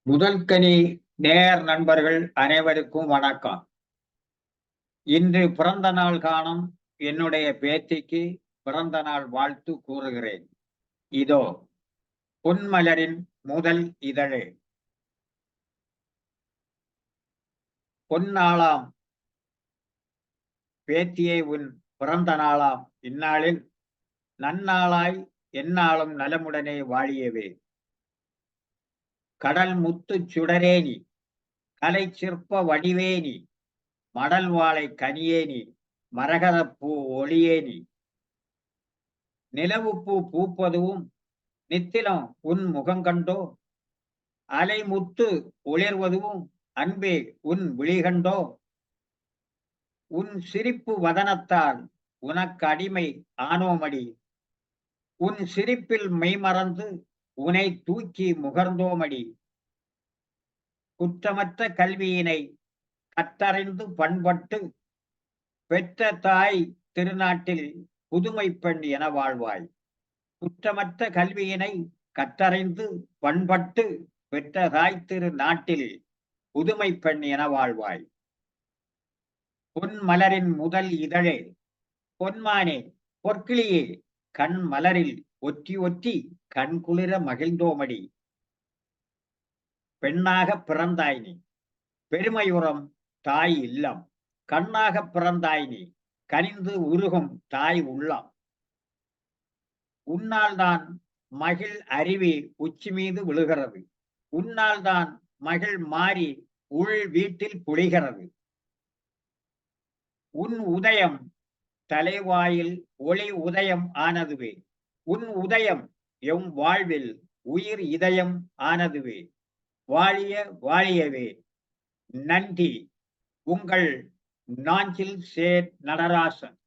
முதல்கனி நேர் நண்பர்கள் அனைவருக்கும் வணக்கம். இன்று பிறந்த நாள் காணும் என்னுடைய பேத்திக்கு பிறந்த நாள் வாழ்த்து கூறுகிறேன். இதோ பொன்மலரின் முதல் இதழே. பொன்னாளாம் பேத்தியை உன் பிறந்த நாளாம் இந்நாளில் நன்னாளாய் எந்நாளும் நலமுடனே வாழியவே. கடல் முத்து சுடரேனி, கலை சிற்ப வடிவேனி, மடல் வாழை கனியேனி, மரகதப்பூ ஒளியேனி. நிலவுப்பூ பூப்பதுவும் நித்திலம் உன் முகங்கண்டோ, அலைமுத்து ஒளிர்வதுவும் அன்பே உன் விழிகண்டோ. உன் சிரிப்பு வதனத்தால் உனக்கு அடிமை ஆனோமடி, உன் சிரிப்பில் மெய்மறந்து உனை தூக்கி முகர்ந்தோமடி. குற்றமற்ற கல்வியினை கற்றறிந்து பண்பட்டு பெற்ற தாய் திருநாட்டில் புதுமை பெண் என வாழ்வாய். குற்றமற்ற கல்வியினை கற்றறிந்து பண்பட்டு பெற்ற தாய் திரு நாட்டில் புதுமை பெண் என வாழ்வாய். பொன் மலரின் முதல் இதழே, பொன்மானே பொற்கிளியே, கண் மலரில் ஒற்றி ஒற்றி கண் குளிர மகிழ்ந்தோமடி. பெண்ணாக பிறந்தாய் நீ, பெருமையுறும் தாய் இல்லம். கண்ணாக பிறந்தாய் நீ, கனிந்து உருகும் தாய் உள்ளம். உன்னால் தான் மகிழ் அருவி உச்சி மீது விழுகிறது, உன்னால் தான் மகிழ் மாறி உள் வீட்டில் புழிகிறது. உன் உதயம் தலைவாயில் ஒளி உதயம் ஆனதுவே, உன் உதயம் எம் வாழ்வில் உயிர் இதயம் ஆனதுவே. வாழிய வாழியவே. நன்றி. உங்கள் நாஞ்சில் சேர் நடராசன்.